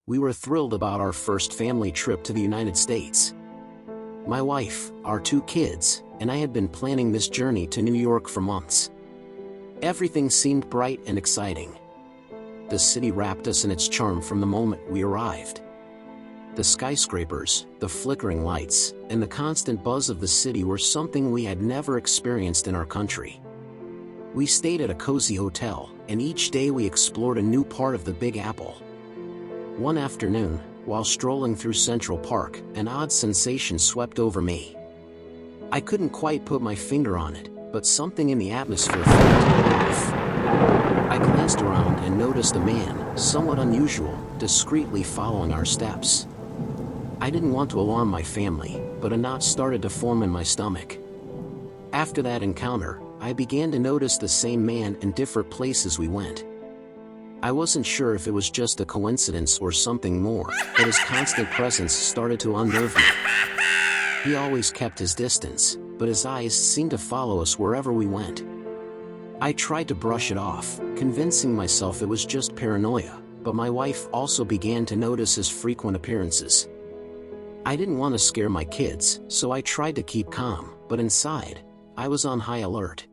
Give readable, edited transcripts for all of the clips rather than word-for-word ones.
We were thrilled about our first family trip to the United States. My wife, our 2 kids, and I had been planning this journey to New York for months. Everything seemed bright and exciting. The city wrapped us in its charm from the moment we arrived. The skyscrapers, the flickering lights, and the constant buzz of the city were something we had never experienced in our country. We stayed at a cozy hotel, and each day we explored a new part of the Big Apple. One afternoon, while strolling through Central Park, an odd sensation swept over me. I couldn't quite put my finger on it, but something in the atmosphere felt off. I glanced around and noticed a man, somewhat unusual, discreetly following our steps. I didn't want to alarm my family, but a knot started to form in my stomach. After that encounter, I began to notice the same man in different places we went. I wasn't sure if it was just a coincidence or something more, but his constant presence started to unnerve me. He always kept his distance, but his eyes seemed to follow us wherever we went. I tried to brush it off, convincing myself it was just paranoia, but my wife also began to notice his frequent appearances. I didn't want to scare my kids, so I tried to keep calm, but inside, I was on high alert.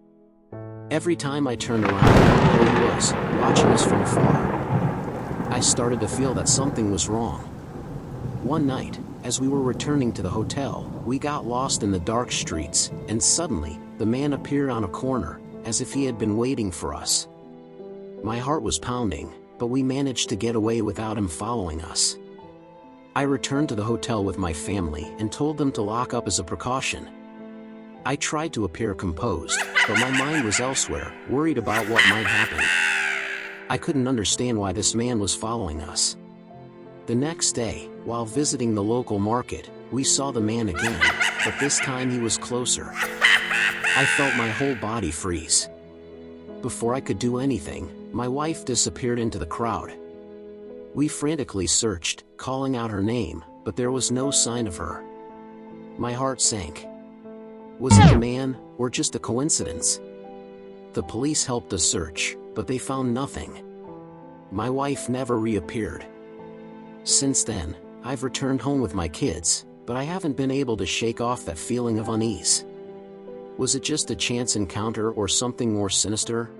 Every time I turned around, there he was, watching us from afar. I started to feel that something was wrong. One night, as we were returning to the hotel, we got lost in the dark streets, and suddenly, the man appeared on a corner, as if he had been waiting for us. My heart was pounding, but we managed to get away without him following us. I returned to the hotel with my family and told them to lock up as a precaution. I tried to appear composed, but my mind was elsewhere, worried about what might happen. I couldn't understand why this man was following us. The next day, while visiting the local market, we saw the man again, but this time he was closer. I felt my whole body freeze. Before I could do anything, my wife disappeared into the crowd. We frantically searched, calling out her name, but there was no sign of her. My heart sank. Was it a man, or just a coincidence? The police helped us search, but they found nothing. My wife never reappeared. Since then, I've returned home with my kids, but I haven't been able to shake off that feeling of unease. Was it just a chance encounter or something more sinister?